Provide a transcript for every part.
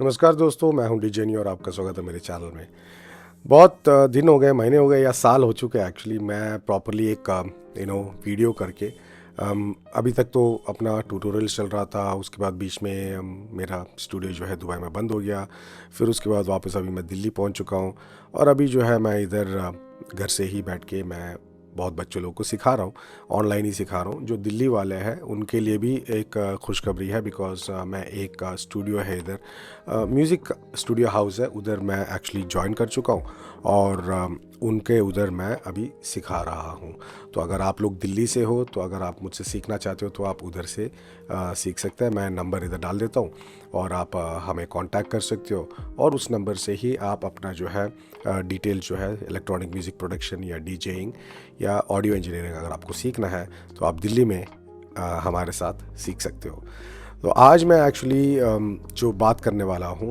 नमस्कार दोस्तों, मैं हूं डीजेनी और आपका स्वागत है मेरे चैनल में। बहुत दिन हो गए, महीने हो गए या साल हो चुके हैं एक्चुअली मैं प्रॉपरली एक वीडियो करके। अभी तक तो अपना ट्यूटोरियल चल रहा था, उसके बाद बीच में मेरा स्टूडियो जो है दुबई में बंद हो गया। फिर उसके बाद वापस अभी मैं दिल्ली पहुंच चुका हूं और अभी जो है मैं इधर घर से ही बैठ के मैं बहुत बच्चे लोगों को सिखा रहा हूँ। ऑनलाइन ही सिखा रहा हूँ। जो दिल्ली वाले हैं उनके लिए भी एक खुशखबरी है, बिकॉज मैं एक स्टूडियो है इधर, म्यूज़िक स्टूडियो हाउस है, उधर मैं एक्चुअली ज्वाइन कर चुका हूँ और उनके उधर मैं अभी सिखा रहा हूँ। तो अगर आप लोग दिल्ली से हो तो अगर आप मुझसे सीखना चाहते हो तो आप उधर से सीख सकते हैं। मैं नंबर इधर डाल देता हूँ और आप हमें कांटेक्ट कर सकते हो और उस नंबर से ही आप अपना जो है डिटेल जो है इलेक्ट्रॉनिक म्यूज़िक प्रोडक्शन या डीजेइंग या ऑडियो इंजीनियरिंग अगर आपको सीखना है तो आप दिल्ली में हमारे साथ सीख सकते हो। तो आज मैं एक्चुअली जो बात करने वाला हूँ,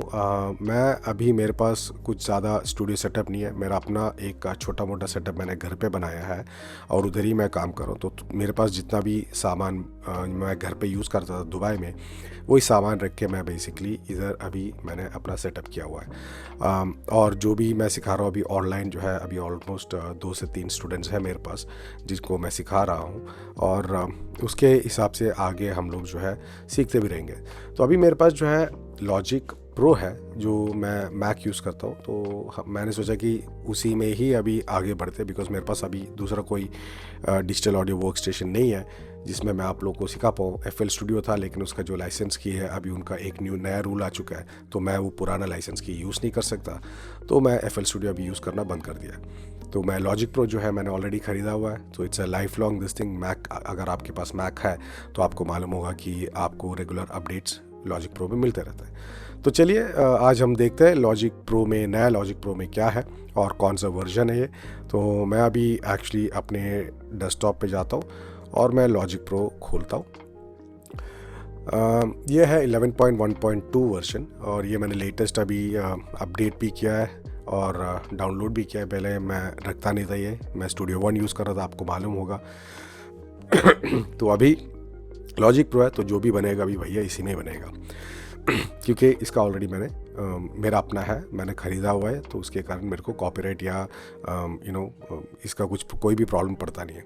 मैं अभी मेरे पास कुछ ज़्यादा स्टूडियो सेटअप नहीं है। मेरा अपना एक छोटा मोटा सेटअप मैंने घर पे बनाया है और उधर ही मैं काम कर रहा हूँ। तो मेरे पास जितना भी सामान मैं घर पे यूज़ करता था दुबई में, वही सामान रख के मैं बेसिकली इधर अभी मैंने अपना सेटअप किया हुआ है। और जो भी मैं सिखा रहा हूँ अभी ऑनलाइन जो है, अभी ऑलमोस्ट 2 से 3 स्टूडेंट्स हैं मेरे पास जिसको मैं सिखा रहा हूँ और उसके हिसाब से आगे हम लोग जो है सीखते भी रहेंगे। तो अभी मेरे पास जो है लॉजिक प्रो है जो मैं मैक यूज़ करता हूँ। तो मैंने सोचा कि उसी में ही अभी आगे बढ़ते, बिकॉज मेरे पास अभी दूसरा कोई डिजिटल ऑडियो वर्क स्टेशन नहीं है जिसमें मैं आप लोगों को सिखा पाऊँ। FL स्टूडियो था लेकिन उसका जो लाइसेंस की है अभी उनका एक नया रूल आ चुका है, तो मैं वो पुराना लाइसेंस की यूज़ नहीं कर सकता। तो मैं FL स्टूडियो अभी यूज़ करना बंद कर दिया। तो मैं लॉजिक प्रो जो है मैंने ऑलरेडी ख़रीदा हुआ है। तो it's a life long this thing. Mac, अगर आपके पास मैक है तो आपको मालूम होगा कि आपको रेगुलर अपडेट्स लॉजिक प्रो में मिलते रहते हैं। तो चलिए आज हम देखते हैं लॉजिक प्रो में, नया लॉजिक प्रो में क्या है और कौन सा वर्जन है ये। तो मैं अभी एक्चुअली अपने डेस्कटॉप पे जाता हूँ और मैं लॉजिक प्रो खोलता हूँ। ये है 11.1.2 वर्जन और ये मैंने लेटेस्ट अभी अपडेट भी किया है और डाउनलोड भी किया है। पहले मैं रखता नहीं था, ये मैं स्टूडियो वन यूज़ कर रहा था, आपको मालूम होगा। तो अभी लॉजिक प्रो है तो जो भी बनेगा अभी भैया इसी में बनेगा। क्योंकि इसका ऑलरेडी मैंने मेरा अपना है, मैंने ख़रीदा हुआ है, तो उसके कारण मेरे को कॉपीराइट या इसका कुछ कोई भी प्रॉब्लम पड़ता नहीं है।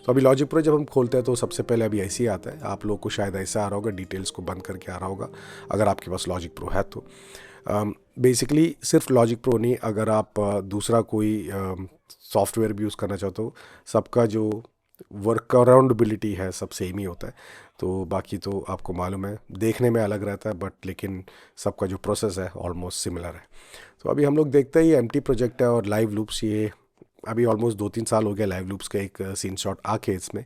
तो अभी लॉजिक प्रो जब हम खोलते हैं तो सबसे पहले अभी ऐसे ही आता है। आप लोग को शायद ऐसा आ रहा होगा, डिटेल्स को बंद करके आ रहा होगा अगर आपके पास लॉजिक प्रो है तो। बेसिकली सिर्फ लॉजिक प्रो नहीं, अगर आप दूसरा कोई सॉफ्टवेयर भी यूज़ करना चाहते हो, सबका जो वर्क अराउंडबिलिटी है सब सेम ही होता है। तो बाकी तो आपको मालूम है, देखने में अलग रहता है बट लेकिन सबका जो प्रोसेस है ऑलमोस्ट सिमिलर है। तो अभी हम लोग देखते हैं ये एम्प्टी प्रोजेक्ट है और लाइव लूप्स, ये अभी ऑलमोस्ट 2-3 साल हो गया लाइव लूप्स का एक सीन शॉट आके इसमें,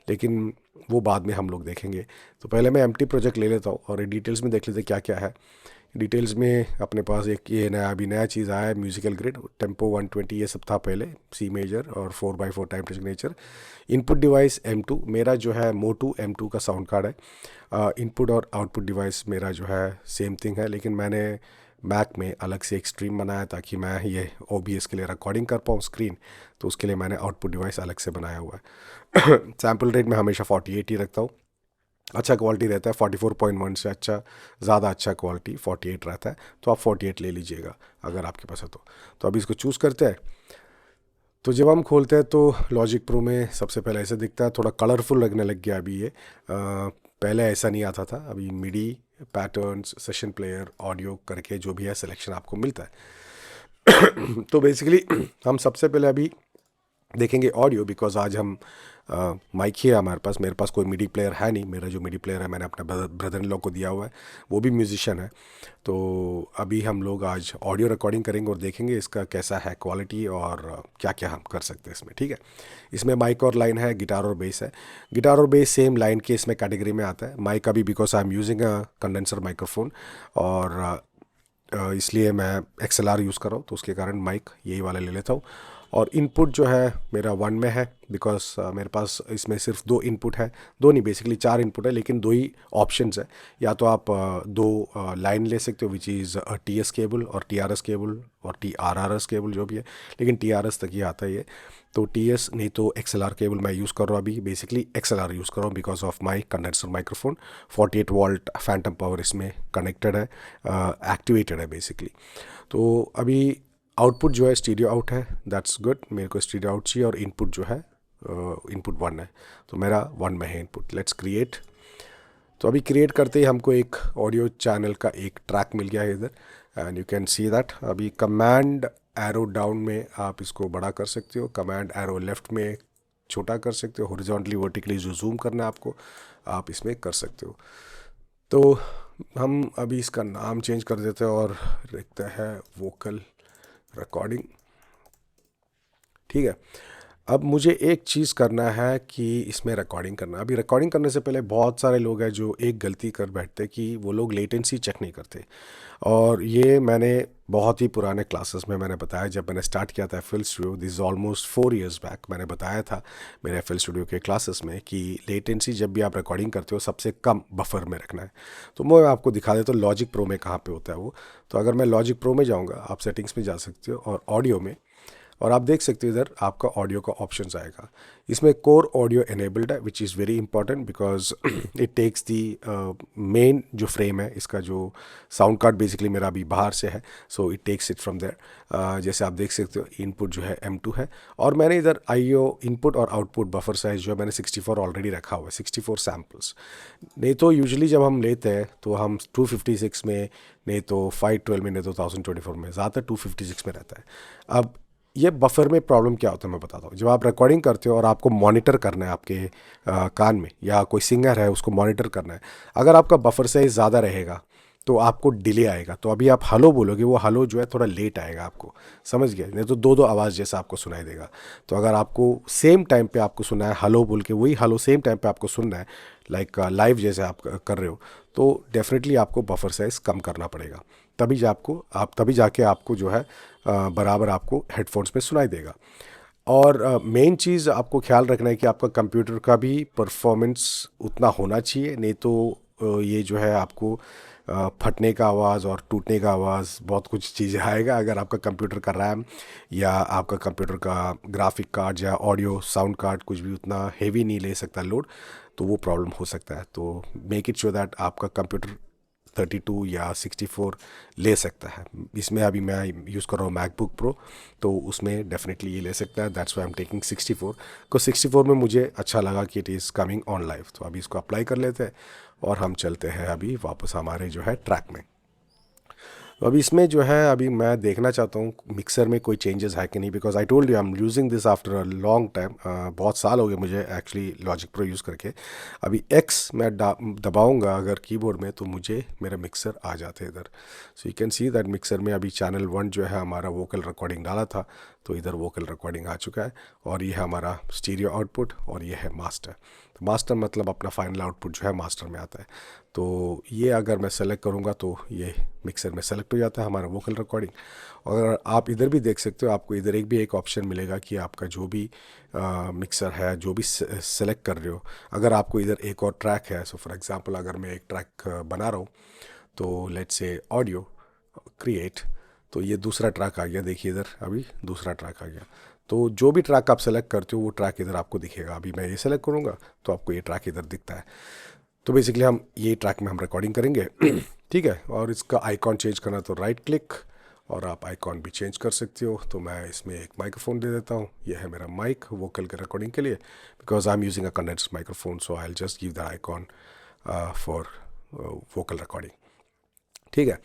लेकिन वो बाद में हम लोग देखेंगे। तो पहले मैं एम्प्टी प्रोजेक्ट ले लेता हूँ और डिटेल्स में देख लेते क्या क्या है। डिटेल्स में अपने पास एक ये नया चीज़ आया है, म्यूजिकल ग्रिड टेम्पो 120, ये सब था पहले, सी मेजर और 4x4 time signature. Input device M2 मेरा जो है मोटू M2 का साउंड कार्ड है। इनपुट और आउटपुट डिवाइस मेरा जो है सेम थिंग है, लेकिन मैंने मैक में अलग से एक स्ट्रीम बनाया ताकि मैं ये OBS के लिए रिकॉर्डिंग कर पाऊँ स्क्रीन। तो उसके लिए मैंने आउटपुट डिवाइस अलग से बनाया हुआ है। सैम्पल रेट मैं हमेशा 48 ही रखता हूँ। अच्छा क्वालिटी रहता है, 44.1 से ज़्यादा अच्छा क्वालिटी 48 रहता है। तो आप 48 ले लीजिएगा अगर आपके पास है तो अभी इसको चूज़ करते हैं। तो जब हम खोलते हैं तो लॉजिक प्रो में सबसे पहले ऐसे दिखता है, थोड़ा कलरफुल लगने लग गया अभी ये। पहले ऐसा नहीं आता था। अभी मिडी, पैटर्न्स, सेशन प्लेयर, ऑडियो करके जो भी है सिलेक्शन आपको मिलता है। तो बेसिकली हम सबसे पहले अभी देखेंगे ऑडियो, बिकॉज आज हम माइक ही है हमारे पास। मेरे पास कोई मिडी प्लेयर है नहीं। मेरा जो मिडी प्लेयर है मैंने अपने ब्रदर इन लॉ को दिया हुआ है, वो भी म्यूजिशियन है। तो अभी हम लोग आज ऑडियो रिकॉर्डिंग करेंगे और देखेंगे इसका कैसा है क्वालिटी और क्या क्या हम कर सकते हैं इसमें। ठीक है, इसमें माइक और लाइन है, गिटार और बेस है। गिटार और बेस सेम लाइन के इसमें कैटेगरी में आता है। माइक अभी because I am using a condenser microphone और इसलिए मैं XLR यूज़ कर रहा हूँ, तो उसके कारण माइक यही वाला ले लेता हूँ। और इनपुट जो है मेरा 1 में है, बिकॉज मेरे पास इसमें सिर्फ 2 इनपुट है। दो नहीं, बेसिकली 4 इनपुट है, लेकिन 2 ही ऑप्शंस है। या तो आप 2 लाइन ले सकते हो, विच इज़ TS केबल और TRS केबल और TRRS केबल जो भी है, लेकिन TRS तक ही आता है ये। तो TS नहीं तो XLR केबल मैं यूज़ कर रहा हूँ अभी, बेसिकली XLR यूज़ कर रहा हूँ because of my condenser microphone. 48 volt Phantom power इसमें कनेक्टेड है, एक्टिवेटेड है बेसिकली। तो अभी आउटपुट जो है स्टीरियो आउट है, दैट्स गुड, मेरे को स्टीरियो आउट चाहिए, और इनपुट जो है इनपुट 1 है, तो मेरा 1 में है इनपुट। Let's create. तो अभी क्रिएट करते ही हमको एक ऑडियो चैनल का एक ट्रैक मिल गया है इधर, and you can see that. अभी कमांड एरो डाउन में आप इसको बड़ा कर सकते हो, कमांड एरो लेफ्ट में छोटा कर सकते हो, हॉरिजॉन्टली वर्टिकली जो जूम करना है आपको, आप इसमें कर सकते हो। तो हम अभी इसका नाम चेंज कर देते हैं और लिखते हैं वोकल रिकॉर्डिंग। ठीक है, अब मुझे एक चीज़ करना है कि इसमें रिकॉर्डिंग करना है। अभी रिकॉर्डिंग करने से पहले बहुत सारे लोग हैं जो एक गलती कर बैठते कि वो लोग लेटेंसी चेक नहीं करते, और ये मैंने बहुत ही पुराने क्लासेस में मैंने बताया, जब मैंने स्टार्ट किया था FL studio, this is almost 4 years back, मैंने बताया था मेरे FL स्टूडियो के क्लासेस में कि लेटेंसी जब भी आप रिकॉर्डिंग करते हो सबसे कम बफर में रखना है। तो मैं आपको दिखा देता हूँ लॉजिक प्रो में कहाँ पे होता है वो। तो अगर मैं लॉजिक प्रो में जाऊँगा, आप सेटिंग्स में जा सकते हो और ऑडियो में, और आप देख सकते हो इधर आपका ऑडियो का ऑप्शंस आएगा। इसमें कोर ऑडियो एनेबल्ड है, which is very important because it takes the main जो फ्रेम है इसका, जो साउंड कार्ड बेसिकली मेरा अभी बाहर से है, so it takes it from there. जैसे आप देख सकते हो इनपुट जो है M2 है, और मैंने इधर IO इनपुट और आउटपुट बफर साइज जो है मैंने 64 ऑलरेडी रखा हुआ है, 64 सैम्पल्स। नहीं तो यूजुअली जब हम लेते हैं तो हम 256 में, नहीं तो 512 में, नहीं तो 1024 में, ज़्यादातर 256 में रहता है। अब ये बफर में प्रॉब्लम क्या होता है मैं बताता हूँ। जब आप रिकॉर्डिंग करते हो और आपको मॉनिटर करना है आपके कान में, या कोई सिंगर है उसको मॉनिटर करना है, अगर आपका बफर साइज ज़्यादा रहेगा तो आपको डिले आएगा। तो अभी आप हलो बोलोगे, वो हलो जो है थोड़ा लेट आएगा आपको, समझ गए, नहीं तो दो दो आवाज़ जैसा आपको सुनाई देगा। तो अगर आपको सेम टाइम पे आपको सुनना है हलो बोल के, वही हलो सेम टाइम पे आपको सुनना है, लाइक लाइव जैसे आप कर रहे हो, तो डेफिनेटली आपको बफर साइज कम करना पड़ेगा, तभी जाके आपको जो है बराबर आपको हेडफोन्स में सुनाई देगा। और मेन चीज़ आपको ख्याल रखना है कि आपका कंप्यूटर का भी परफॉर्मेंस उतना होना चाहिए, नहीं तो ये जो है आपको फटने का आवाज़ और टूटने का आवाज़ बहुत कुछ चीज़ें आएगा। अगर आपका कंप्यूटर का रैम या आपका कंप्यूटर का ग्राफिक कार्ड या ऑडियो साउंड कार्ड कुछ भी उतना हेवी नहीं ले सकता लोड, तो वो प्रॉब्लम हो सकता है। तो मेक इट श्योर दैट आपका कंप्यूटर 32 या 64 ले सकता है। इसमें अभी मैं यूज़ कर रहा हूँ मैकबुक प्रो, तो उसमें डेफिनेटली ये ले सकता है, that's Y I am taking 64। को 64 में मुझे अच्छा लगा कि it is coming on live. तो अभी इसको अप्लाई कर लेते हैं और हम चलते हैं अभी वापस हमारे जो है ट्रैक में। तो अभी इसमें जो है अभी मैं देखना चाहता हूँ मिक्सर में कोई चेंजेस है कि नहीं, because I told you I am using this after a long time. बहुत साल हो गए मुझे एक्चुअली लॉजिक प्रो यूज़ करके। अभी X मैं दबाऊंगा अगर कीबोर्ड में, तो मुझे मेरे मिक्सर आ जाते हैं इधर। So you can see that mixer में अभी चैनल 1 जो है हमारा वोकल रिकॉर्डिंग डाला था, तो इधर वोकल रिकॉर्डिंग आ चुका है, और ये है हमारा स्टीरियो आउटपुट, और ये है मास्टर। तो मास्टर मतलब अपना फाइनल आउटपुट जो है मास्टर में आता है। तो ये अगर मैं सेलेक्ट करूँगा तो ये मिक्सर में सेलेक्ट हो जाता है हमारा वोकल रिकॉर्डिंग। और आप इधर भी देख सकते हो, आपको इधर एक ऑप्शन मिलेगा कि आपका जो भी मिक्सर है, जो भी सेलेक्ट कर रहे हो, अगर आपको इधर एक और ट्रैक है, सो फॉर एग्जांपल अगर मैं एक ट्रैक बना रहा हूँ, तो लेट्स से ऑडियो क्रिएट, तो ये दूसरा ट्रैक आ गया, देखिए इधर अभी दूसरा ट्रैक आ गया। तो जो भी ट्रैक आप सेलेक्ट करते हो वो ट्रैक इधर आपको दिखेगा। अभी मैं ये सेलेक्ट करूँगा तो आपको ये ट्रैक इधर दिखता है। तो बेसिकली हम ये ट्रैक में हम रिकॉर्डिंग करेंगे। ठीक है, और इसका आइकॉन चेंज करना तो राइट क्लिक, और आप आइकॉन भी चेंज कर सकते हो। तो मैं इसमें एक माइक्रोफोन दे देता हूँ, यह है मेरा माइक वोकल के रिकॉर्डिंग के लिए, because I am using a condensed microphone, so I will just give the icon for vocal recording. ठीक है,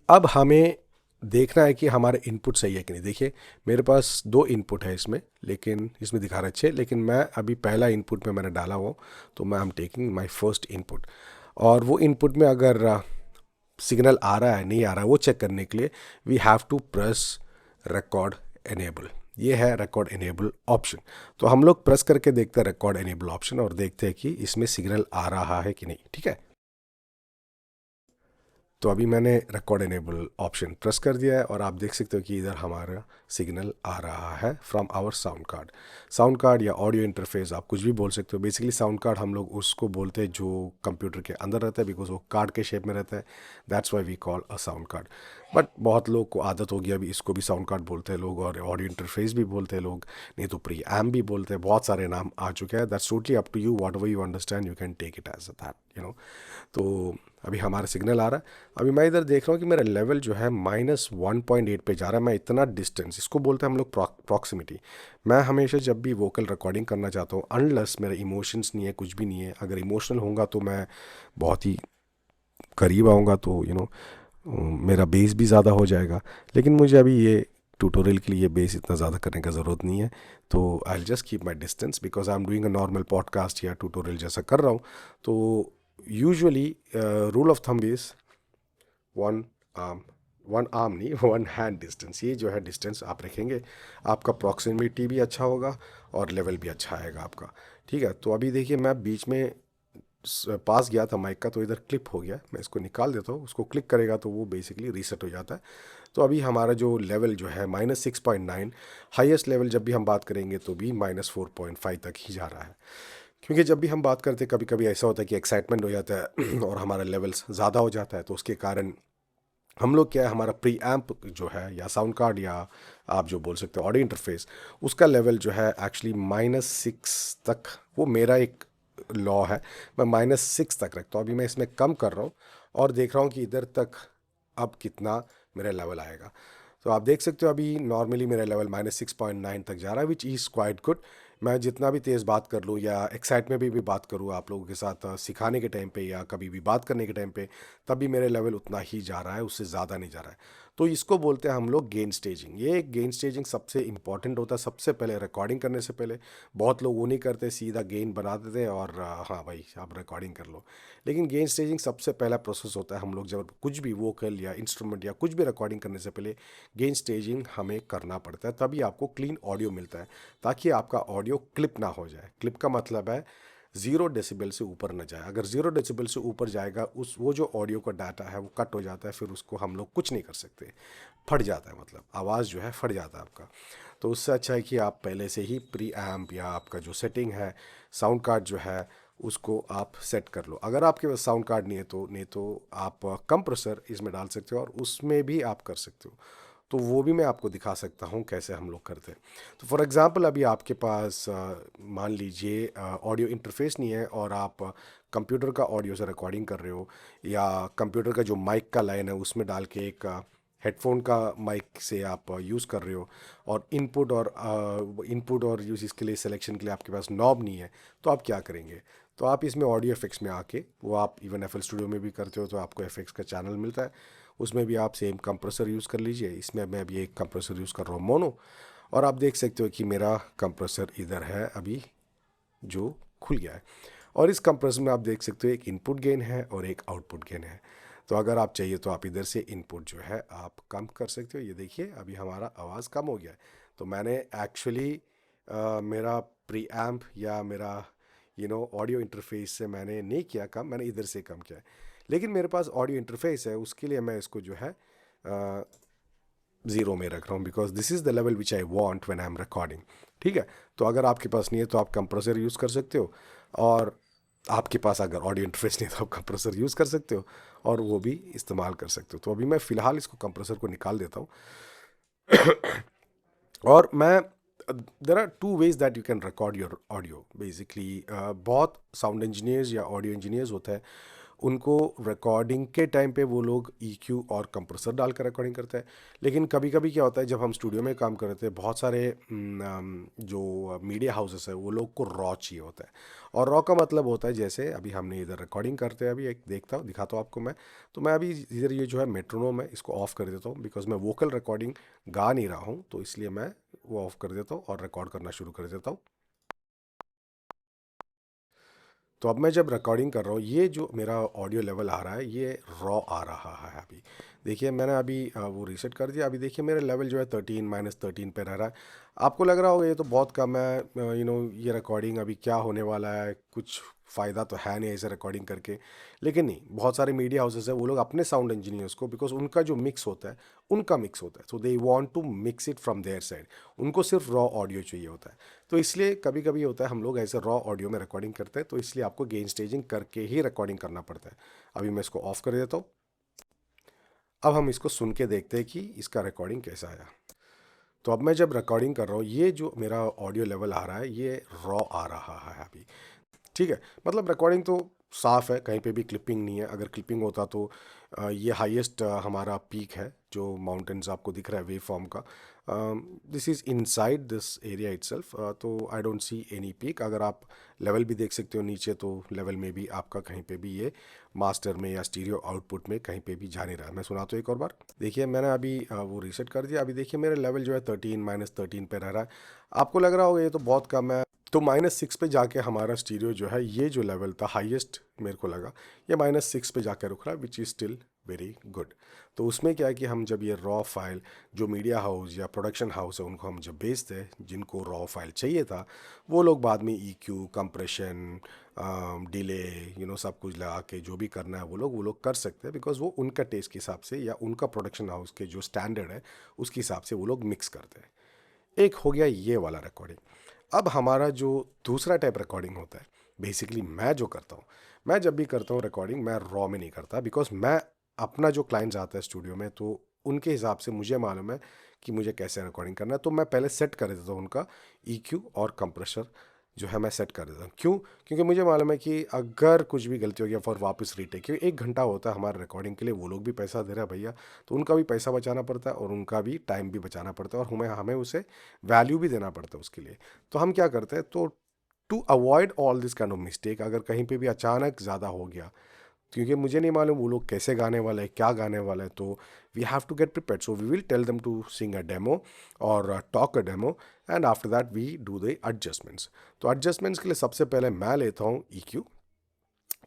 अब हमें देखना है कि हमारे इनपुट सही है कि नहीं। देखिए मेरे पास 2 इनपुट है इसमें, लेकिन इसमें दिखा रहा है 6, लेकिन मैं अभी पहला इनपुट में मैंने डाला हुआ, तो मैं am taking my first input. और वो इनपुट में अगर सिग्नल आ रहा है नहीं आ रहा है वो चेक करने के लिए we have to press record enable. ये है रिकॉर्ड एनेबल ऑप्शन। तो हम लोग प्रेस करके देखते हैं रिकॉर्ड एनेबल ऑप्शन, और देखते हैं कि इसमें सिग्नल आ रहा है कि नहीं। ठीक है, तो अभी मैंने रिकॉर्ड एनेबल ऑप्शन प्रेस कर दिया है, और आप देख सकते हो कि इधर हमारा सिग्नल आ रहा है फ्रॉम आवर साउंड कार्ड या ऑडियो इंटरफेस, आप कुछ भी बोल सकते हो। बेसिकली साउंड कार्ड हम लोग उसको बोलते हैं जो कंप्यूटर के अंदर रहता है, बिकॉज वो कार्ड के शेप में रहता है, that's why we call a sound card. But बहुत लोग को आदत होगी अभी, इसको भी साउंड कार्ड बोलते हैं लोग, और ऑडियो इंटरफेस भी बोलते हैं लोग, नहीं तो प्री एम भी बोलते हैं, बहुत सारे नाम आ चुके हैं। That's totally up to you, whatever you understand you can take it as that, तो अभी हमारा सिग्नल आ रहा है। अभी मैं इधर देख रहा हूँ कि मेरा लेवल जो है -1.8 पे जा रहा है। मैं इतना डिस्टेंस, इसको बोलते हैं हम लोग प्रॉक्सिमिटी। मैं हमेशा जब भी वोकल रिकॉर्डिंग करना चाहता हूँ, अनलेस मेरे इमोशंस नहीं है, कुछ भी नहीं है, अगर इमोशनल होऊंगा तो मैं बहुत ही करीब आऊँगा, तो मेरा बेस भी ज़्यादा हो जाएगा। लेकिन मुझे अभी ये ट्यूटोरियल के लिए बेस इतना ज़्यादा करने का ज़रूरत नहीं है, तो I just keep my distance because I am doing a normal podcast या ट्यूटोरियल जैसा कर रहा हूँ। तो usually rule of thumb is one arm, one arm नहीं, वन हैंड डिस्टेंस। ये जो है डिस्टेंस आप रखेंगे, आपका प्रॉक्सिमिटी भी अच्छा होगा और लेवल भी अच्छा आएगा आपका। ठीक है, तो अभी देखिए मैं बीच में पास गया था माइक का, तो इधर क्लिप हो गया, मैं इसको निकाल देता हूँ, उसको क्लिक करेगा तो वो बेसिकली रीसेट हो जाता है। तो अभी हमारा जो लेवल जो है -6.9, हाईएस्ट लेवल जब भी हम बात करेंगे तो भी -4.5 तक ही जा रहा है। क्योंकि जब भी हम बात करते हैं, कभी कभी ऐसा होता है कि एक्साइटमेंट हो जाता है और हमारा लेवल्स ज़्यादा हो जाता है, तो उसके कारण हम लोग क्या है, हमारा प्री एम्प जो है या साउंड कार्ड या आप जो बोल सकते हो ऑडियो इंटरफेस, उसका लेवल जो है एक्चुअली -6 तक, वो मेरा एक लॉ है, मैं -6 तक रखता हूँ। अभी मैं इसमें कम कर रहा हूँ और देख रहा हूँ कि इधर तक अब कितना मेरा लेवल आएगा। तो आप देख सकते हो अभी नॉर्मली मेरा लेवल -6.9 तक जा रहा है, विच इज़ क्वाइट गुड। मैं जितना भी तेज़ बात कर लूँ या एक्साइट में भी बात करूँ आप लोगों के साथ सिखाने के टाइम पे या कभी भी बात करने के टाइम पे, तब भी मेरे लेवल उतना ही जा रहा है, उससे ज़्यादा नहीं जा रहा है। तो इसको बोलते हैं हम लोग गेन स्टेजिंग। ये गेन स्टेजिंग सबसे इंपॉर्टेंट होता है सबसे पहले रिकॉर्डिंग करने से पहले। बहुत लोग वो नहीं करते, सीधा गेन बना देते हैं और हाँ भाई आप रिकॉर्डिंग कर लो। लेकिन गेन स्टेजिंग सबसे पहला प्रोसेस होता है। हम लोग जब कुछ भी वोकल या इंस्ट्रूमेंट या कुछ भी रिकॉर्डिंग करने से पहले गेन स्टेजिंग हमें करना पड़ता है, तभी आपको क्लीन ऑडियो मिलता है, ताकि आपका ऑडियो क्लिप ना हो जाए। क्लिप का मतलब है 0 डेसिबल से ऊपर न जाए। अगर 0 डेसिबल से ऊपर जाएगा, उस वो जो ऑडियो का डाटा है वो कट हो जाता है, फिर उसको हम लोग कुछ नहीं कर सकते, फट जाता है, मतलब आवाज़ जो है फट जाता है आपका। तो उससे अच्छा है कि आप पहले से ही प्री एम्प या आपका जो सेटिंग है, साउंड कार्ड जो है, उसको आप सेट कर लो। अगर आपके पास साउंड कार्ड नहीं तो आप कंप्रेसर इसमें डाल सकते हो और उसमें भी आप कर सकते हो। तो वो भी मैं आपको दिखा सकता हूँ कैसे हम लोग करते हैं। तो फॉर एग्ज़ाम्पल अभी आपके पास मान लीजिए ऑडियो इंटरफेस नहीं है और आप कंप्यूटर का ऑडियो से रिकॉर्डिंग कर रहे हो, या कंप्यूटर का जो माइक का लाइन है उसमें डाल के एक हेडफोन का माइक से आप यूज़ कर रहे हो, और इनपुट और यूज़ इसके लिए सिलेक्शन के लिए आपके पास नॉब नहीं है, तो आप क्या करेंगे? तो आप इसमें ऑडियो इफेक्ट्स में आके, वो आप इवन एफ एल स्टूडियो में भी करते हो तो आपको एफेक्ट्स का चैनल मिलता है, उसमें भी आप सेम कंप्रेसर यूज़ कर लीजिए। इसमें मैं अभी एक कंप्रेसर यूज़ कर रहा हूँ मोनो, और आप देख सकते हो कि मेरा कंप्रेसर इधर है अभी, जो खुल गया है। और इस कंप्रेसर में आप देख सकते हो एक इनपुट गेन है और एक आउटपुट गेन है। तो अगर आप चाहिए तो आप इधर से इनपुट जो है आप कम कर सकते हो। ये देखिए अभी हमारा आवाज़ कम हो गया है। तो मैंने एक्चुअली मेरा प्री एम्प या मेरा ऑडियो इंटरफेस से मैंने नहीं किया कम, मैंने इधर से कम किया है। लेकिन मेरे पास ऑडियो इंटरफेस है, उसके लिए मैं इसको जो है ज़ीरो में रख रहा हूँ, because this is the level which I want when I am recording. ठीक है, तो अगर आपके पास नहीं है तो आप कंप्रेसर यूज़ कर सकते हो, और आपके पास अगर ऑडियो इंटरफेस नहीं है तो आप कंप्रेसर यूज़ कर सकते हो और वो भी इस्तेमाल कर सकते हो। तो अभी मैं फ़िलहाल इसको कंप्रेसर को निकाल देता हूँ। और मैं there are two ways that you can record your audio basically. बहुत साउंड इंजीनियर्स या ऑडियो इंजीनियर्स होते हैं, उनको रिकॉर्डिंग के टाइम पे वो लोग EQ और कंप्रेसर डालकर रिकॉर्डिंग करते हैं। लेकिन कभी कभी क्या होता है, जब हम स्टूडियो में काम करते हैं, बहुत सारे जो मीडिया हाउसेस है वो लोग को रॉ चाहिए होता है। और रॉ का मतलब होता है, जैसे अभी हमने इधर रिकॉर्डिंग करते हैं, अभी एक दिखाता हूँ आपको मैं। तो मैं अभी इधर ये जो है मेट्रोनोम है, इसको ऑफ कर देता हूँ, बिकॉज मैं वोकल रिकॉर्डिंग गा नहीं रहा हूँ, तो इसलिए मैं वो ऑफ कर देता हूँ और रिकॉर्ड करना शुरू कर देता हूँ। तो अब मैं जब रिकॉर्डिंग कर रहा हूँ, ये जो मेरा ऑडियो लेवल आ रहा है ये रॉ आ रहा है अभी। देखिए मैंने अभी वो रीसेट कर दिया। अभी देखिए मेरा लेवल जो है 13 पे रह रहा है। आपको लग रहा होगा ये तो बहुत कम है, ये रिकॉर्डिंग अभी क्या होने वाला है, कुछ फ़ायदा तो है नहीं ऐसे रिकॉर्डिंग करके। लेकिन नहीं, बहुत सारे मीडिया हाउसेस है, वो लोग अपने साउंड इंजीनियर्स को, बिकॉज उनका जो मिक्स होता है, उनका मिक्स होता है, so they want to mix it from their side. उनको सिर्फ रॉ ऑडियो चाहिए होता है। तो इसलिए कभी कभी होता है हम लोग ऐसे रॉ ऑडियो में रिकॉर्डिंग करते हैं, तो इसलिए आपको गेन स्टेजिंग करके ही रिकॉर्डिंग करना पड़ता है। अभी मैं इसको ऑफ कर देता हूँ। अब हम इसको सुन के देखते हैं कि इसका रिकॉर्डिंग कैसा आया। तो अब मैं जब रिकॉर्डिंग कर रहा हूँ, ये जो मेरा ऑडियो लेवल आ रहा है ये रॉ आ रहा है अभी। ठीक है, मतलब रिकॉर्डिंग तो साफ़ है, कहीं पे भी क्लिपिंग नहीं है। अगर क्लिपिंग होता तो ये हाईएस्ट हमारा पीक है जो माउंटेन्स आपको दिख रहा है वेव फॉर्म का। This is inside this area itself, तो I don't see any peak. अगर आप लेवल भी देख सकते हो नीचे, तो लेवल में भी आपका कहीं पे भी ये मास्टर में या स्टीरियो आउटपुट में कहीं पे भी जा नहीं रहा है। मैं सुना तो एक और बार, देखिए मैंने अभी वो रीसेट कर दिया। अभी देखिए मेरा लेवल जो है 13 - 13 पे रह रहा है। आपको लग रहा होगा ये तो बहुत कम है, तो -6 पे जाके हमारा स्टीरियो जो है, ये जो लेवल था हाईएस्ट मेरे को लगा, ये -6 पे जाके रुक रहा है, which is still very good. तो उसमें क्या है कि हम जब ये रॉ फाइल जो मीडिया हाउस या प्रोडक्शन हाउस है उनको हम जब भेजते हैं, जिनको रॉ फाइल चाहिए था, वो लोग बाद में EQ, कंप्रेशन, डिले, सब कुछ लगा के जो भी करना है वो लोग कर सकते हैं, बिकॉज वो उनका टेस्ट के हिसाब से या उनका प्रोडक्शन हाउस के जो स्टैंडर्ड है उसके हिसाब से वो लोग मिक्स करते हैं। एक हो गया ये वाला रिकॉर्डिंग। अब हमारा जो दूसरा टाइप रिकॉर्डिंग होता है, बेसिकली मैं जो करता हूँ, मैं जब भी करता हूँ रिकॉर्डिंग, मैं रॉ में नहीं करता, बिकॉज मैं अपना जो क्लाइंट्स आता है स्टूडियो में, तो उनके हिसाब से मुझे मालूम है कि मुझे कैसे रिकॉर्डिंग करना है। तो मैं पहले सेट कर देता हूँ उनका EQ और कंप्रेसर जो है मैं सेट कर देता हूँ। क्यों? क्योंकि मुझे मालूम है कि अगर कुछ भी गलती हो गया फॉर वापस रीटेक, क्योंकि 1 घंटा होता है हमारे रिकॉर्डिंग के लिए, वो लोग भी पैसा दे रहे हैं भैया, तो उनका भी पैसा बचाना पड़ता है और उनका भी टाइम भी बचाना पड़ता है, और हमें हमें उसे वैल्यू भी देना पड़ता है उसके लिए। तो हम क्या करते हैं, तो to avoid all this kind of mistake, अगर कहीं पे भी अचानक ज़्यादा हो गया, क्योंकि मुझे नहीं मालूम वो लोग कैसे गाने वाले हैं, क्या गाने वाले हैं, तो we have to get prepared. So we will tell them to sing a demo और talk a demo, and after that we do the adjustments. तो एडजस्टमेंट्स के लिए सबसे पहले मैं लेता हूँ EQ।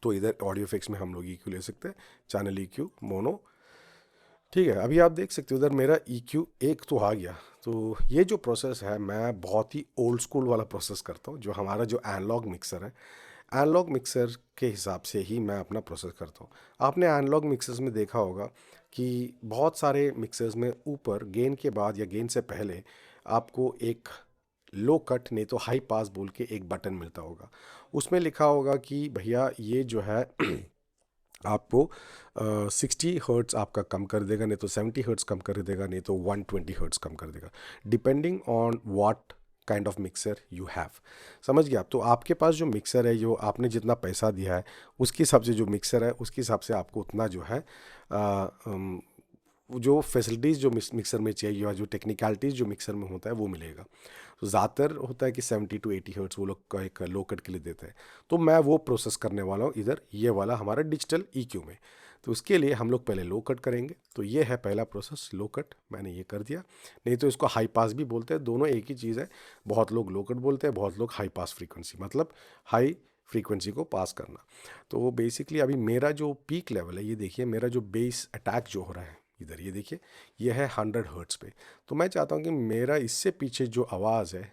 तो इधर ऑडियो इफेक्ट्स में हम लोग EQ ले सकते हैं, चैनल EQ, मोनो। ठीक है, अभी आप देख सकते हो उधर मेरा EQ एक तो आ गया। तो ये जो प्रोसेस है, मैं बहुत ही ओल्ड स्कूल वाला प्रोसेस करता हूँ, जो हमारा जो एनालॉग मिक्सर है, एनालॉग मिक्सर के हिसाब से ही मैं अपना प्रोसेस करता हूँ। आपने एनालॉग मिक्सर्स में देखा होगा कि बहुत सारे मिक्सर्स में ऊपर गेन के बाद या गेन से पहले आपको एक लो कट नहीं तो हाई पास बोल के एक बटन मिलता होगा। उसमें लिखा होगा कि भैया ये जो है आपको 60 हर्ट्स आपका कम कर देगा, नहीं तो 70 हर्ट्स कम कर देगा, नहीं तो 120 हर्ट्स कम कर देगा, depending on what kind of mixer you have. समझ गया? तो आपके पास जो मिक्सर है, जो आपने जितना पैसा दिया है उसके हिसाब से जो मिक्सर है उसके हिसाब से आपको उतना जो है जो फैसिलिटीज़ जो मिक्सर में चाहिए या जो टेक्निकलिटीज़ जो मिक्सर में होता है वो मिलेगा। तो ज़्यादातर होता है कि 70 to 80 हर्ट्स वो लोग का एक लो कट के लिए देते हैं। तो मैं वो प्रोसेस करने वाला हूँ इधर, ये वाला हमारा डिजिटल EQ में। तो उसके लिए हम लोग पहले लो कट करेंगे। तो ये है पहला प्रोसेस, लो कट, मैंने ये कर दिया। नहीं तो इसको हाई पास भी बोलते हैं, दोनों एक ही चीज़ है। बहुत लोग लो कट बोलते हैं, बहुत लोग हाई पास फ्रीक्वेंसी, मतलब हाई फ्रीक्वेंसी को पास करना। तो बेसिकली अभी मेरा जो पीक लेवल है, ये देखिए मेरा जो बेस अटैक जो हो रहा है इधर, ये देखिए ये है 100 हर्ट्स पे। तो मैं चाहता हूँ कि मेरा इससे पीछे जो आवाज़ है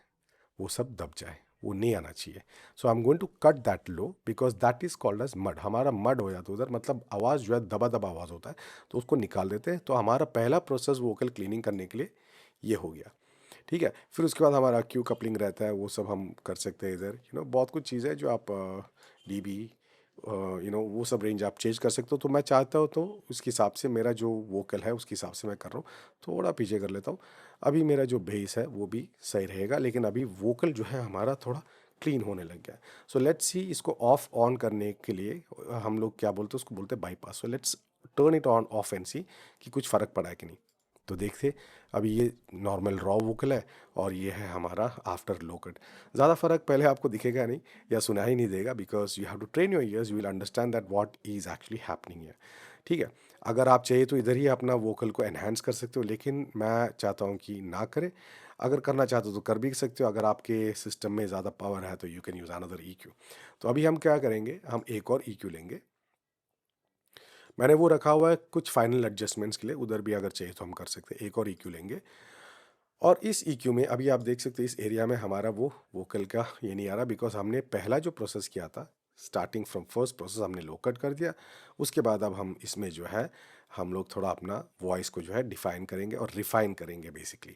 वो सब दब जाए, वो नहीं आना चाहिए। So I am going to cut that low, because that is called edge mud. हमारा मड हो जाता है उधर, मतलब आवाज़ जो है दबा दबा आवाज़ होता है, तो उसको निकाल देते हैं। तो हमारा पहला प्रोसेस वोकल क्लीनिंग करने के लिए ये हो गया। ठीक है, फिर उसके बाद हमारा क्यू कपलिंग रहता है, वो सब हम कर सकते हैं इधर। बहुत कुछ चीज़ है जो आप DB वो सब रेंज आप चेंज कर सकते हो। तो मैं चाहता हूँ तो उसके हिसाब से मेरा जो वोकल है उसके हिसाब से मैं कर रहा हूँ, थोड़ा पीछे कर लेता हूँ। अभी मेरा जो बेस है वो भी सही रहेगा, लेकिन अभी वोकल जो है हमारा थोड़ा क्लीन होने लग गया है। सो लेट्स सी, इसको ऑफ ऑन करने के लिए हम लोग क्या बोलते हैं, उसको बोलते हैं bypass. So let's turn it on off and see कि कुछ फ़र्क पड़ा है कि नहीं। तो देखते, अभी ये नॉर्मल रॉ वोकल है और ये है हमारा आफ्टर लो कट। ज़्यादा फ़र्क पहले आपको दिखेगा नहीं या सुनाई नहीं देगा, because you have to train your ears, you will understand that what is actually happening है। ठीक है, अगर आप चाहिए तो इधर ही अपना वोकल को एनहांस कर सकते हो, लेकिन मैं चाहता हूँ कि ना करें। अगर करना चाहते हो तो कर भी सकते हो, अगर आपके सिस्टम में ज़्यादा पावर है तो you can use another EQ। तो अभी हम क्या करेंगे, हम एक और EQ लेंगे। मैंने वो रखा हुआ है कुछ फाइनल एडजस्टमेंट्स के लिए, उधर भी अगर चाहिए तो हम कर सकते हैं। एक और EQ लेंगे, और इस EQ में अभी आप देख सकते हैं इस एरिया में हमारा वो वोकल का ये नहीं आ रहा, बिकॉज हमने पहला जो प्रोसेस किया था, स्टार्टिंग फ्रॉम फर्स्ट प्रोसेस हमने लो कट कर दिया। उसके बाद अब हम इसमें जो है हम लोग थोड़ा अपना वॉइस को जो है डिफाइन करेंगे और रिफाइन करेंगे बेसिकली।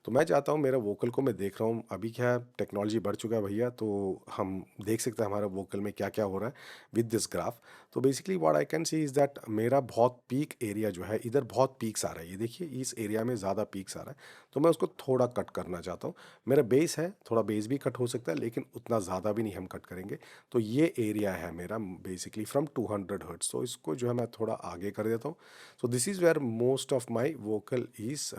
तो मैं चाहता हूँ मेरा वोकल को मैं देख रहा हूँ अभी क्या है, टेक्नोलॉजी बढ़ चुका है भैया, तो हम देख सकते हैं हमारा वोकल में क्या क्या हो रहा है विद दिस ग्राफ। तो basically what I can C is that मेरा बहुत पीक एरिया जो है, इधर बहुत पीक्स आ रहा है, ये देखिए इस एरिया में ज़्यादा पीक्स आ रहा है, तो मैं उसको थोड़ा कट करना चाहता हूँ। मेरा बेस है, थोड़ा बेस भी कट हो सकता है लेकिन उतना ज़्यादा भी नहीं हम कट करेंगे। तो ये एरिया है मेरा बेसिकली फ्रॉम 200 हर्ट्ज, तो इसको जो है मैं थोड़ा आगे कर देता हूँ। So this is where most of my vocal is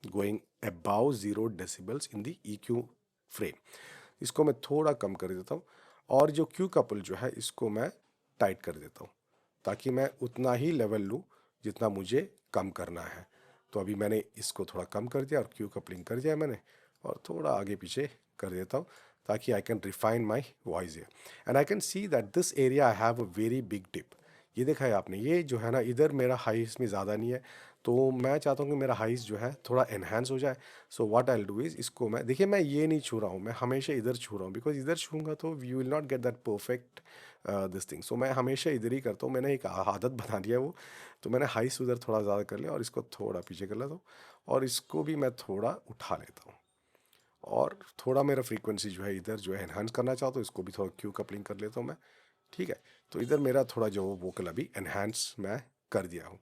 going about 0 decibels in the EQ frame. इसको मैं थोड़ा कम कर देता हूँ और जो क्यू कपल जो है इसको मैं टाइट कर देता हूँ ताकि मैं उतना ही लेवल लूँ जितना मुझे कम करना है। तो अभी मैंने इसको थोड़ा कम कर दिया और क्यू कपलिंग कर दिया मैंने, और थोड़ा आगे पीछे कर देता हूँ ताकि I can refine my voice here and I can see that this area I have a very big dip. ये देखा है आपने, ये जो है ना इधर मेरा हाई इसमें ज़्यादा नहीं है, तो मैं चाहता हूँ कि मेरा हाइस जो है थोड़ा एनहांस हो जाए। So what I will do is, इसको मैं देखिए मैं ये नहीं छू रहा हूँ, मैं हमेशा इधर छू रहा हूँ बिकॉज इधर छूँगा तो you will not get that perfect this thing. So मैं हमेशा इधर ही करता हूँ, मैंने एक आदत बना दिया है वो। तो मैंने हाइस उधर थोड़ा ज़्यादा कर लिया और इसको थोड़ा पीछे कर लेता हूँ और इसको भी मैं थोड़ा उठा लेता हूँ और थोड़ा मेरा फ्रीक्वेंसी जो है इधर जो है एनहांस करना चाहता हूँ, इसको भी थोड़ा क्यू कपलिंग कर लेता हूँ मैं। ठीक है, तो इधर मेरा थोड़ा जो वोकल अभी एनहांस मैं कर दिया हूँ।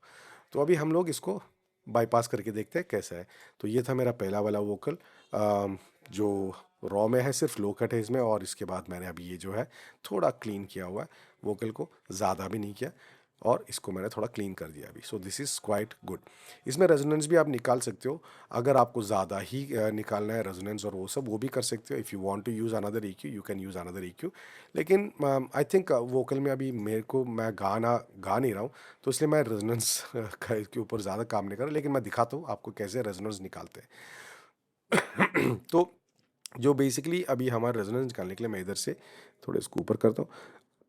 तो अभी हम लोग इसको बाईपास करके देखते हैं कैसा है। तो ये था मेरा पहला वाला वोकल जो रॉ में है, सिर्फ लो कट है इसमें, और इसके बाद मैंने अभी ये जो है थोड़ा क्लीन किया हुआ है वोकल को, ज़्यादा भी नहीं किया, और इसको मैंने थोड़ा क्लीन कर दिया अभी। सो दिस इज़ क्वाइट गुड। इसमें रेजोनेंस भी आप निकाल सकते हो, अगर आपको ज़्यादा ही निकालना है रेजोनेंस और वो सब, वो भी कर सकते हो। If you want to use another EQ you can use another EQ। लेकिन आई थिंक वोकल में अभी मेरे को, मैं गा नहीं रहा हूँ, तो इसलिए मैं रेजोनेंस के ऊपर ज़्यादा काम नहीं कर रहा, लेकिन मैं दिखाता हूँ आपको कैसे रेजोनेंस निकालते हैं। तो जो बेसिकली अभी हमारा रेजोनेंस निकालने के लिए मैं इधर से थोड़ा इसको ऊपर करता हूँ,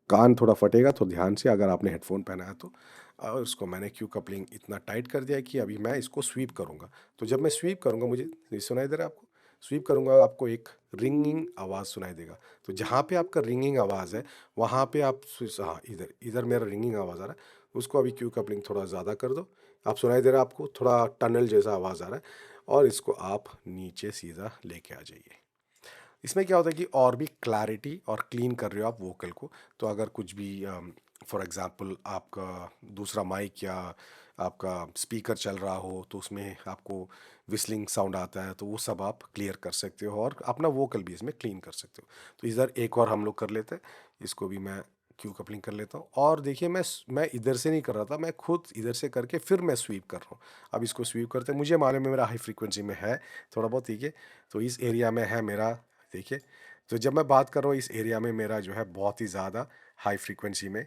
कान थोड़ा फटेगा तो ध्यान से, अगर आपने हेडफोन पहना है तो। और इसको मैंने क्यू कपलिंग इतना टाइट कर दिया है कि अभी मैं इसको स्वीप करूँगा। तो जब मैं स्वीप करूँगा, मुझे ये सुनाई दे रहा है आपको, स्वीप करूँगा आपको एक रिंगिंग आवाज़ सुनाई देगा। तो जहाँ पे आपका रिंगिंग आवाज़ है वहाँ पे आप हाँ, इधर इधर मेरा रिंगिंग आवाज़ आ रहा है, उसको अभी क्यू कपलिंग थोड़ा ज़्यादा कर दो। आप सुनाई दे रहा है आपको, थोड़ा टनल जैसा आवाज़ आ रहा है, और इसको आप नीचे सीधा लेके आ जाइए। इसमें क्या होता है कि और भी क्लैरिटी और क्लीन कर रहे हो आप वोकल को। तो अगर कुछ भी फॉर एग्जांपल आपका दूसरा माइक या आपका स्पीकर चल रहा हो तो उसमें आपको विस्लिंग साउंड आता है, तो वो सब आप क्लियर कर सकते हो और अपना वोकल भी इसमें क्लीन कर सकते हो। तो इधर एक और हम लोग कर लेते हैं, इसको भी मैं क्यू कपलिंग कर लेता हूँ। और देखिए मैं इधर से नहीं कर रहा था, मैं खुद इधर से करके फिर मैं स्वीप कर रहा हूँ। अब इसको स्वीप करते हैं, मुझे मालूम है मेरा हाई फ्रीक्वेंसी में है थोड़ा बहुत, ठीक है, तो इस एरिया में है मेरा, देखिए। तो जब मैं बात कर रहा हूँ इस एरिया में मेरा जो है बहुत ही ज़्यादा हाई फ्रीक्वेंसी में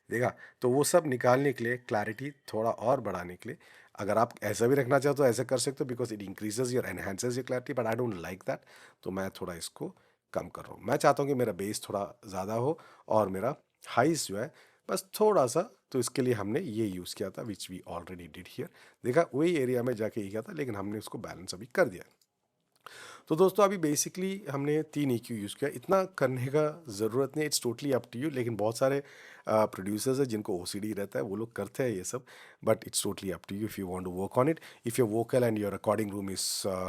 देखा, तो वो सब निकालने के लिए, क्लैरिटी थोड़ा और बढ़ाने के लिए, अगर आप ऐसा भी रखना चाहो तो ऐसा कर सकते हो, because it increases your enhances your clarity, but I don't like that. तो मैं थोड़ा इसको कम कर रहा हूँ। मैं चाहता हूँ कि मेरा बेस थोड़ा ज़्यादा हो और मेरा हाइस जो है बस थोड़ा सा। तो इसके लिए हमने ये यूज़ किया था, which we already did here. देखा, वही एरिया में जाके ये किया था, लेकिन हमने उसको बैलेंस अभी कर दिया। तो दोस्तों अभी बेसिकली हमने 3 EQ यूज़ किया, इतना करने का ज़रूरत नहीं, it's totally up to you. लेकिन बहुत सारे प्रोड्यूसर्स हैं जिनको OCD रहता है, वो लोग करते हैं ये सब, but it's totally up to you if you want to work on it. If your vocal and your recording room is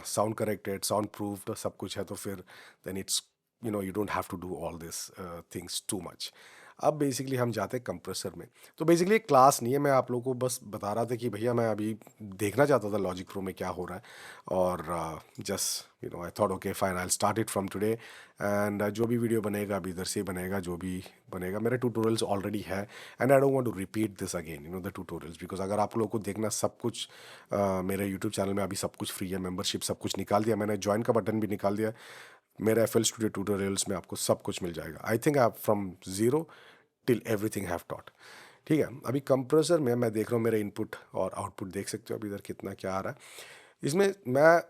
sound corrected, sound proofed, सब कुछ है, तो फिर then it's you don't have to do all this things too much. अब basically हम जाते हैं compressor में। तो बेसिकली क्लास नहीं है, मैं आप लोगों को बस बता रहा था कि भैया मैं अभी देखना चाहता था लॉजिक प्रो में क्या हो रहा है, और just I thought okay fine, I start it from today. And जो भी वीडियो बनेगा अभी इधर से बनेगा, जो भी बनेगा, मेरे ट्यूटोरियल्स ऑलरेडी है, and I don't want to repeat this again the tutorials, because अगर आप लोगों को देखना सब कुछ, मेरे यूट्यूब चैनल में अभी सब कुछ फ्री है, मेंबरशिप सब कुछ निकाल दिया मैंने, ज्वाइन का बटन भी निकाल दिया। मेरा FL स्टूडियो ट्यूटोरियल्स में आपको सब कुछ मिल जाएगा। आई थिंक आप from zero till everything have taught. ठीक है, अभी कंप्रेसर में मैं देख रहा हूँ मेरे इनपुट और आउटपुट देख सकते हो अभी इधर कितना क्या आ रहा है इसमें। मैं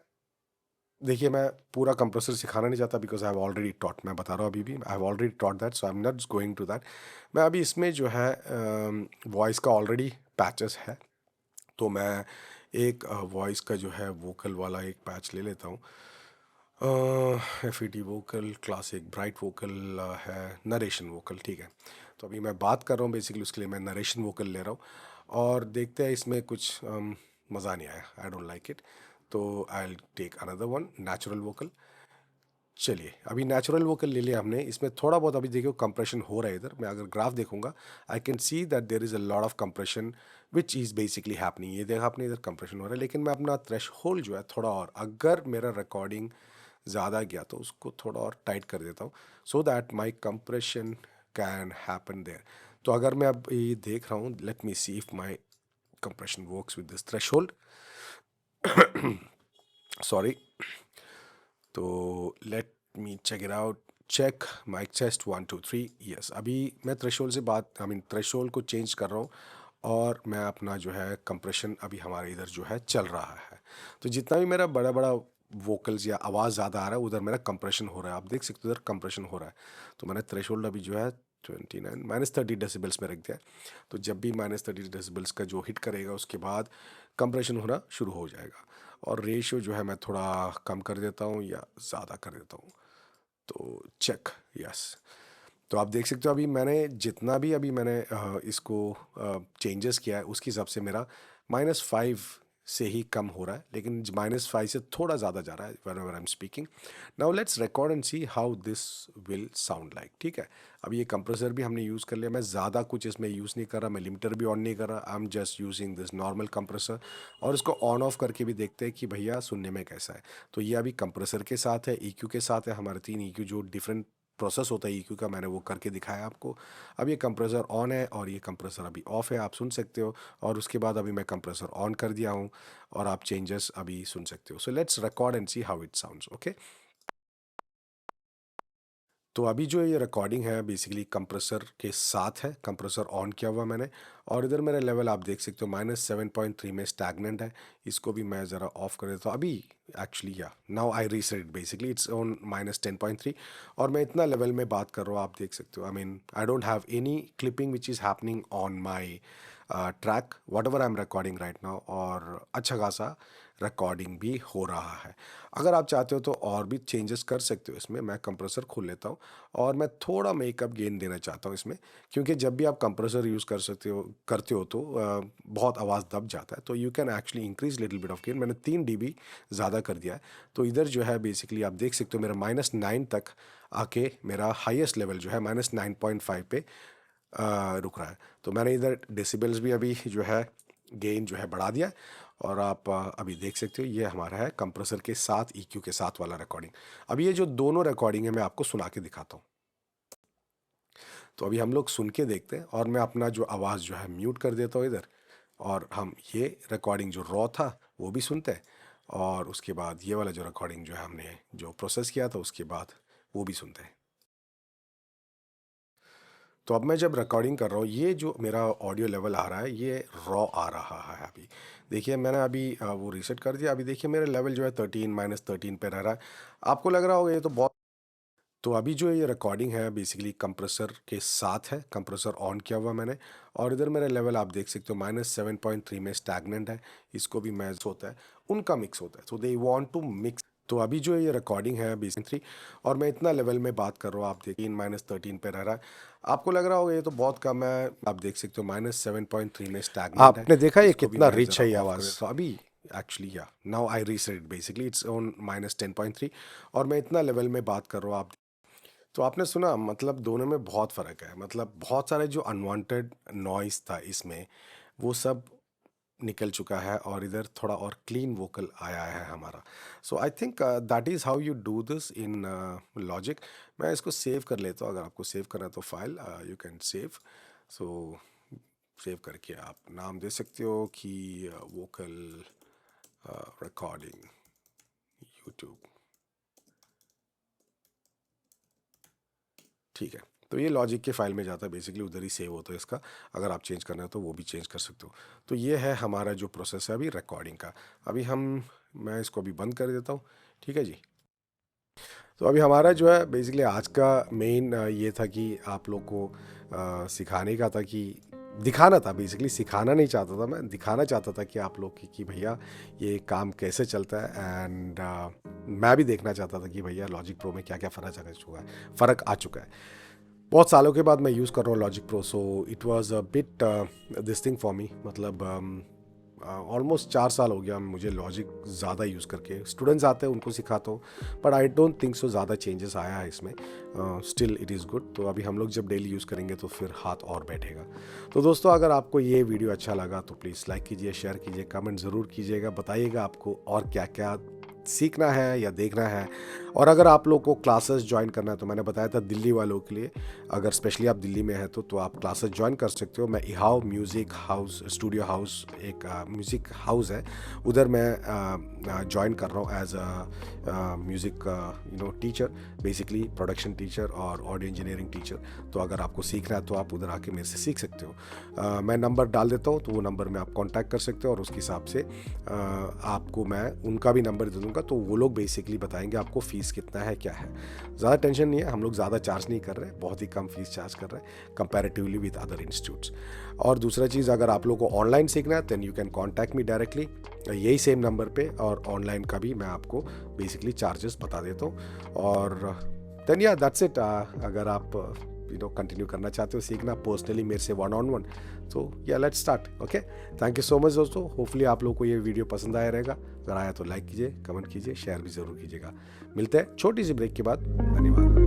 देखिए मैं पूरा कंप्रेसर सिखाना नहीं चाहता, because I have already taught, मैं बता रहा हूँ अभी भी, I have already taught that, so I am not going to that. मैं अभी इसमें जो है वॉइस का ऑलरेडी पैचेस है, तो मैं एक वॉइस का जो है वोकल वाला एक पैच ले लेता हूँ। FET vocal, classic, bright vocal है, नरेशन वोकल, ठीक है। तो अभी मैं बात कर रहा हूँ बेसिकली उसके लिए मैं नरेशन वोकल ले रहा हूँ। और देखते हैं इसमें कुछ मज़ा नहीं आया, आई डोंट लाइक इट। तो I take another one natural vocal. चलिए अभी नेचुरल वोकल ले लिया हमने, इसमें थोड़ा बहुत अभी देखिए कंप्रेशन हो रहा है। इधर मैं अगर ग्राफ देखूंगा I can see that there is a lot of compression which is basically happening. ये देखा आपने, इधर कंप्रेशन हो रहा है, लेकिन मैं अपना थ्रेश होल्ड जो है थोड़ा और, अगर मेरा रिकॉर्डिंग ज़्यादा गया तो उसको थोड़ा और टाइट कर देता हूँ so that my compression can happen there. तो अगर मैं अब ये देख रहा हूँ, let me see if my compression works with this threshold. Sorry. तो let me check it out. Check mic test 1 2 3। Yes, अभी मैं थ्रेशोल्ड से बात, आई मीन थ्रेशोल्ड को चेंज कर रहा हूँ और मैं अपना जो है कंप्रेशन अभी हमारे इधर जो है चल रहा है। तो जितना भी मेरा बड़ा बड़ा वोकल्स या आवाज़ ज़्यादा आ रहा है उधर मेरा कंप्रेशन हो रहा है, आप देख सकते हो उधर कंप्रेशन हो रहा है। तो मैंने थ्रेशोल्ड अभी जो है 29 -30 डेसिबल्स में रख दिया। तो जब भी -30 डेसिबल्स का जो हिट करेगा उसके बाद कंप्रेशन होना शुरू हो जाएगा। और रेशियो जो है मैं थोड़ा कम कर देता हूँ या ज़्यादा कर देता हूँ। तो चेक, यस। तो आप देख सकते हो अभी मैंने जितना भी अभी मैंने इसको चेंजेस किया है उसके हिसाब से मेरा -5 से ही कम हो रहा है, लेकिन -5 से थोड़ा ज़्यादा जा रहा है whenever I am speaking. Now let's record and see how this will sound like. ठीक है, अब ये कंप्रेसर भी हमने यूज़ कर लिया, मैं ज़्यादा कुछ इसमें यूज़ नहीं कर रहा, मैं लिमिटर भी ऑन नहीं कर रहा, I am just using this normal compressor. और इसको ऑन ऑफ करके भी देखते हैं कि भैया सुनने में कैसा है। तो ये अभी कंप्रेसर के साथ है, EQ के साथ है, हमारे 3 EQ जो डिफरेंट प्रोसेस होता है EQ का, मैंने वो करके दिखाया आपको। अब ये कंप्रेसर ऑन है और ये कंप्रेसर अभी ऑफ है, आप सुन सकते हो। और उसके बाद अभी मैं कंप्रेसर ऑन कर दिया हूँ और आप चेंजेस अभी सुन सकते हो। So let's record and see how it sounds. Okay, तो अभी जो ये रिकॉर्डिंग है बेसिकली कंप्रेसर के साथ है, कंप्रेसर ऑन किया हुआ मैंने। और इधर मेरा लेवल आप देख सकते हो -7.3 में स्टैगनेंट है। इसको भी मैं ज़रा ऑफ कर देता हूँ अभी। एक्चुअली या now I reset it, basically it's on -10.3। और मैं इतना लेवल में बात कर रहा हूँ, आप देख सकते हो। I mean I don't have any clipping which is happening on my track what ever I am recording right now, और अच्छा खासा रिकॉर्डिंग भी हो रहा है। अगर आप चाहते हो तो और भी चेंजेस कर सकते हो इसमें। मैं कंप्रेसर खोल लेता हूँ और मैं थोड़ा मेकअप गेन देना चाहता हूँ इसमें, क्योंकि जब भी आप कंप्रेसर यूज़ कर सकते हो करते हो तो बहुत आवाज़ दब जाता है। तो you can actually increase little bit of gain. मैंने 3 dB ज़्यादा कर दिया है। तो इधर जो है बेसिकली आप देख सकते हो मेरा -9 तक आके मेरा हाईएस्ट लेवल जो है -9.5 पे रुक रहा है। तो मैंने इधर डेसिबल्स भी अभी जो है गेन जो है बढ़ा दिया है। और आप अभी देख सकते हो ये हमारा है कंप्रेसर के साथ EQ के साथ वाला रिकॉर्डिंग। अब ये जो दोनों रिकॉर्डिंग है मैं आपको सुना के दिखाता हूँ। तो अभी हम लोग सुन के देखते हैं और मैं अपना जो आवाज़ जो है म्यूट कर देता हूँ इधर, और हम ये रिकॉर्डिंग जो रॉ था वो भी सुनते हैं, और उसके बाद ये वाला जो रिकॉर्डिंग जो है हमने जो प्रोसेस किया था उसके बाद वो भी सुनते हैं। तो अब मैं जब रिकॉर्डिंग कर रहा हूँ ये जो मेरा ऑडियो लेवल आ रहा है ये रॉ आ रहा है। अभी देखिए मैंने अभी वो रीसेट कर दिया। अभी देखिए मेरा लेवल जो है 13 -13 पे रह रहा है। आपको लग रहा होगा ये तो बहुत। तो अभी जो ये रिकॉर्डिंग है बेसिकली कंप्रेसर के साथ है, कंप्रेसर ऑन किया हुआ मैंने। और इधर मेरा लेवल आप देख सकते हो -7.3 में स्टैगनेंट है। इसको भी मैच होता है, उनका मिक्स होता है। So they want to mix. तो अभी जो ये रिकॉर्डिंग है बेसिकली 3, और मैं इतना लेवल में बात कर रहा हूँ, आप देखिए -13 पे रह रहा है। आपको लग रहा होगा ये तो बहुत कम है, आप देख सकते हो -7.3 में स्टैगनेंट है। आपने देखा ये इसको भी कितना मैं रिच ज़रा है ये ऑफ कर आवाज़। देता तो अभी एक्चुअली या now I reset basically it's on -10.3। और मैं इतना लेवल में बात कर रहा हूँ, आप तो आपने सुना, मतलब दोनों में बहुत फ़र्क है। मतलब बहुत सारे जो अनवांटेड नॉइस था इसमें वो सब निकल चुका है और इधर थोड़ा और क्लीन वोकल आया है हमारा। So I think that is how you do this in logic. मैं इसको सेव कर लेता हूँ, अगर आपको सेव करना है तो file you can save. So save करके आप नाम दे सकते हो कि वोकल रिकॉर्डिंग यूट्यूब। ठीक है, तो ये लॉजिक के फाइल में जाता है, बेसिकली उधर ही सेव होता है इसका। अगर आप चेंज करना है तो वो भी चेंज कर सकते हो। तो ये है हमारा जो प्रोसेस है अभी रिकॉर्डिंग का। अभी मैं इसको अभी बंद कर देता हूँ। ठीक है जी। तो अभी हमारा जो है बेसिकली आज का मेन ये था कि आप लोग को सिखाने का था, कि दिखाना था। बेसिकली सिखाना नहीं चाहता था मैं, दिखाना चाहता था कि आप लोग कि भैया ये काम कैसे चलता है। एंड मैं भी देखना चाहता था कि भैया लॉजिक प्रो में क्या क्या फ़र्क आ चुका है। बहुत सालों के बाद मैं यूज़ कर रहा हूँ logic pro, so it was a bit this thing for me. मतलब ऑलमोस्ट 4 साल हो गया मुझे लॉजिक ज़्यादा यूज़ करके। स्टूडेंट्स आते हैं उनको सिखाता हूँ, but I don't think so ज़्यादा चेंजेस आया है इसमें। Still it is good. तो अभी हम लोग जब डेली यूज़ करेंगे तो फिर हाथ और बैठेगा। तो दोस्तों, अगर आपको ये वीडियो अच्छा लगा तो प्लीज़ लाइक कीजिए, शेयर कीजिए, कमेंट ज़रूर कीजिएगा, बताइएगा आपको और क्या क्या सीखना है या देखना है। और अगर आप लोग को क्लासेस ज्वाइन करना है तो मैंने बताया था दिल्ली वालों के लिए, अगर स्पेशली आप दिल्ली में हैं तो आप क्लासेस ज्वाइन कर सकते हो। मैं इहाव म्यूज़िक हाउस स्टूडियो हाउस, एक म्यूज़िक हाउस है, उधर मैं ज्वाइन कर रहा हूँ as a music teacher, basically production teacher और ऑडियो इंजीनियरिंग टीचर। तो अगर आपको सीखना है तो आप उधर आके मेरे से सीख सकते हो। मैं नंबर डाल देता हूँ, तो वो नंबर में आप कॉन्टैक्ट कर सकते हो और उसके हिसाब से आपको मैं उनका भी नंबर दे दूँगा। तो वो लोग बेसिकली बताएंगे आपको फ़ीस कितना है, क्या है। ज़्यादा टेंशन नहीं है, हम लोग ज़्यादा चार्ज नहीं कर रहे, बहुत ही कम फीस चार्ज कर रहे हैं कंपैरेटिवली विद अदर इंस्टीट्यूट्स। और दूसरा चीज़, अगर आप लोगों को ऑनलाइन सीखना है then you can contact me directly, यही सेम नंबर पे, और ऑनलाइन का भी मैं आपको बेसिकली चार्जेस बता देता हूँ। और देन या दैट्स इट। अगर आप कंटिन्यू करना चाहते हो सीखना पर्सनली मेरे से 1-on-1, तो या let's start. Okay, thank you so much दोस्तों। होपफुली आप लोगों को ये वीडियो पसंद आया रहेगा। अगर आया तो लाइक कीजिए, कमेंट कीजिए, शेयर भी ज़रूर कीजिएगा। मिलते हैं छोटी सी ब्रेक के बाद। धन्यवाद।